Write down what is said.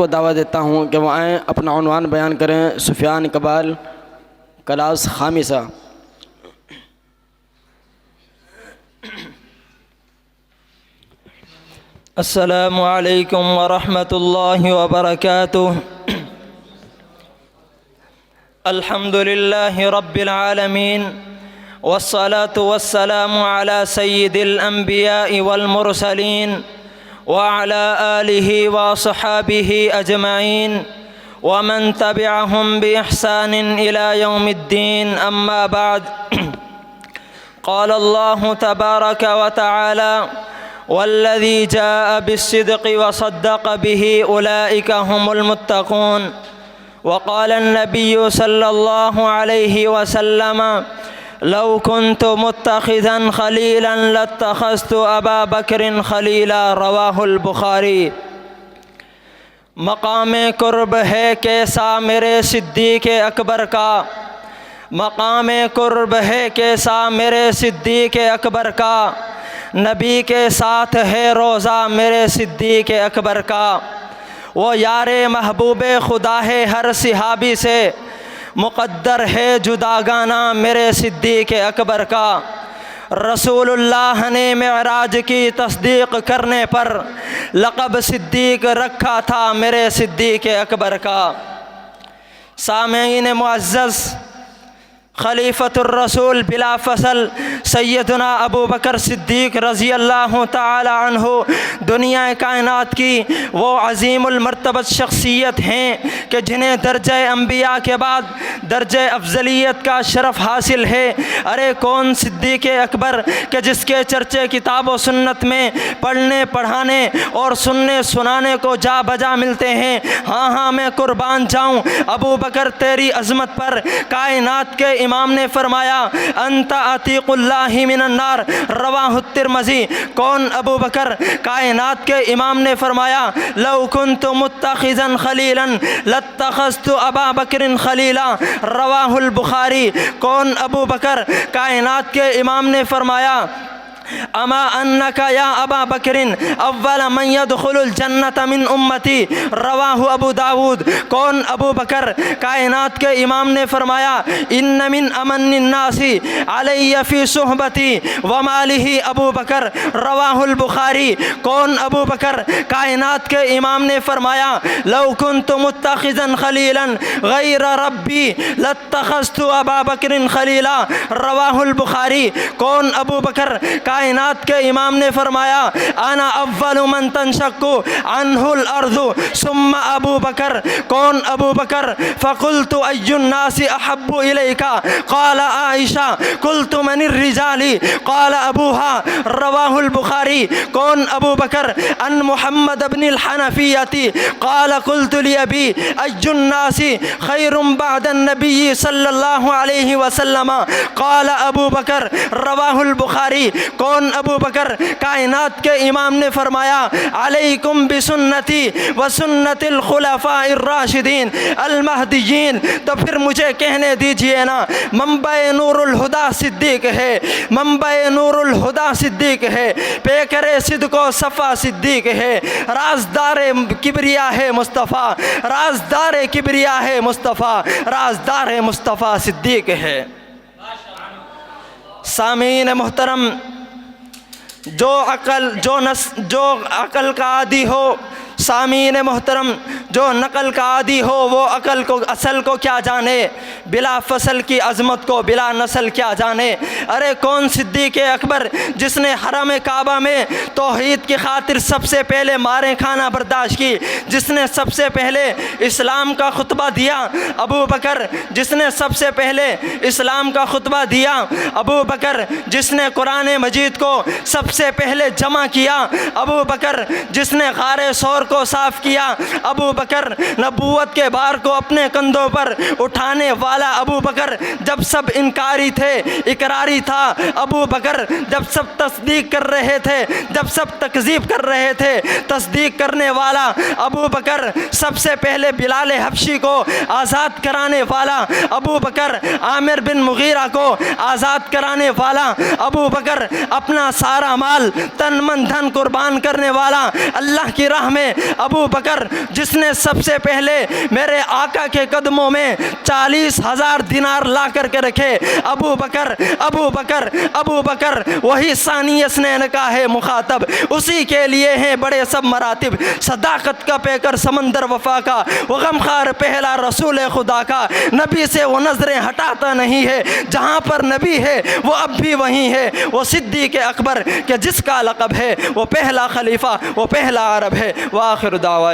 को दावत देता हूँ कि वो आएँ, अपना उन्वान बयान करें। सुफियान इकबाल, क्लास खामिसा। अस्सलामु अलैकुम व रहमतुल्लाहि व बरकातुहू। अल्हम्दुलिल्लाहि रब्बिल आलमीन वस्सलातु वस्सलामु अला सय्यिदिल अंबिया'i वल मुरसलीन व अला आलिहि व अस्हाबिहि अजमईन व मन तबिअहुम बि इहसानिन इला यौमिद्दीन। अम्मा बाद। क़ाल अल्लाहु तबारक व तआला वल्लज़ी जाअ बिस्सिद्क़ि व सद्दक़ बिही उलाइका हुमुल मुत्तक़ून। वक़ाल अन्नबिय्यु सल्लल्लाहु अलैहि वसल्लम लौ कुन्तु मुत्तख़िज़न ख़लीलन लत्तख़ज़्तु अबा बकरिन ख़लीला। रवाहुल बुख़ारी। मक़ाम क़ुर्ब है कैसा मेरे सिद्दीक़ अकबर का, मक़ाम क़ुर्ब है कैसा मेरे सिद्दीक़ अकबर का, नबी के साथ है रोज़ा मेरे सिद्दीक़ अकबर का। वो यारे महबूबे खुदा है हर सिहाबी से, मुक़द्दर है जुदागाना मेरे सिद्दीक़ अकबर का। रसूलुल्लाह ने मेराज की तस्दीक़ करने पर लक़ब सिद्दीक़ रखा था मेरे सिद्दीक़ अकबर का। सामीन मुअज़्ज़ज़, खलीफतुर रसूल बिला फसल सैयदना अबू बकर सिद्दीक़ रज़ी अल्लाह ताला अन्हु दुनिया कायनात की वो अज़ीमुल मर्तबत शख्सियत हैं कि जिन्हें दर्जे अंबिया के बाद दर्जे अफजलियत का शरफ़ हासिल है। अरे कौन सिद्दीक़ अकबर के जिसके चर्चे किताब व सुन्नत में पढ़ने पढ़ाने और सुनने सुनाने को जा बजा मिलते हैं। हाँ हाँ मैं कुर्बान जाऊँ अबू बकर तेरी अज़मत पर। कायनात के इमाम ने फरमाया अंता अतीकुल्लाहि मिनन्नार। रवाहु तिरमिज़ी। कौन अबू बकर? कायनात के इमाम ने फरमाया लौ कुन्तु मुत्तख़िज़न ख़लीलन लत्तख़ज़्तु अबा बकरिन ख़लीला। रवाहुल बुख़ारी। कौन अबू बकर? कायनात के इमाम ने फरमाया अमा अन्नका या अबा बकरिन अव्वल मन यदखुलुल जन्नत मिन उम्मती। रवाहु अबू दाऊद। कौन अबू बकर? कायनात के इमाम ने फरमाया इन्न मिन अमन्निन नासी अलैया फ़ी सुहबती व मालिही अबू बकर। रवाहुल बुखारी। कौन अबू बकर? कायनात के इमाम ने फरमाया लौ कुन्तु मुत्तख़िज़न ख़लीलन गैर रब्बी लत्तख़ज़्तु अबा बकरिन ख़लीला। रवाहुल बुखारी। कौन अबू बकर? कायनात के इमाम ने फरमाया आना अव्वलु मन तनशक्कु अन्हुल अर्ज़ु सुम्मा अबू बकर। कौन अबू बकर? फ़क़ुल्तु अय्युन नासी अहब्बु इलैका क़ाल आइशा क़ुल्तु मनिर रिजाली क़ाल अबूहा। रवाहुल बुखारी। कौन अबू बकर? अन मुहम्मद इब्निल हनफिय्यति क़ाल क़ुल्तु लि अबी अय्युन नासी ख़ैरुम बअदन नबी सल्लल्लाहु अलैहि वसल्लम क़ाल अबू बकर। रवाहुल बुखारी। कौन अबू बकर? कायनात के इमाम ने फरमाया अलैकुम बिसुन्नती व सुन्नतिल खुलफाइर राशिदीन अल महदीयीन। तो फिर मुझे कहने दीजिए ना, मंबे नूरुल हुदा सिद्दीक़ है, मंबे नूरुल हुदा सिद्दीक़ है, पेकरे सिद्को सफ़ा सिद्दीक़ है, राजदारे किबरिया है मुस्तफ़ा, राजदारे किबरिया है मुस्तफ़ा, राजदारे मुस्तफ़ा सिद्दीक़ है। सामीन मोहतरम, जो अकल का आदी हो, सामीन मोहतरम, जो नकल का आदी हो वो अकल को असल को क्या जाने, बिला फसल की अज़मत को बिला नस्ल क्या जाने। अरे कौन सिद्दीक़ अकबर जिसने हरम काबा में तौहीद की खातिर सबसे पहले मारें खाना बर्दाश्त की, जिसने सबसे पहले इस्लाम का खुतबा दिया अबू बकर, जिसने सबसे पहले इस्लाम का खुतबा दिया अबू बकर, जिसने कुरान मजीद को सबसे पहले जमा किया अबू बकर, जिसने गारे सौर को साफ़ किया अबू बकर, नबूवत के भार को अपने कंधों पर उठाने वाला अबू बकर। जब सब इनकारी थे इकरारी था अबू बकर, जब सब तस्दीक कर रहे थे, जब सब तकज़ीब कर रहे थे तस्दीक करने वाला अबू बकर। सबसे पहले बिलाल हबशी को आज़ाद कराने वाला अबू बकर, आमिर बिन मुगीरा को आज़ाद कराने वाला अबू बकर, अपना सारा माल तन मन धन कुर्बान करने वाला अल्लाह की राह में अबू बकर, जिसने सबसे पहले मेरे आका के कदमों में 40,000 दिनार ला करके रखे। अबू बकर अबू बकर अबू बकर, वही सानी अस्नैन का है मुखातब, उसी के लिए हैं बड़े सब मरातिब। सदाकत का पेकर समंदर वफा का, वो गमखार पहला रसूल खुदा का, नबी से वो नजरें हटाता नहीं है, जहाँ पर नबी है वो अब भी वहीं है। वो सिद्दीक़ अकबर के जिसका लक़ब है, वो पहला खलीफा, वो पहला अरब है। व आखिर दावा।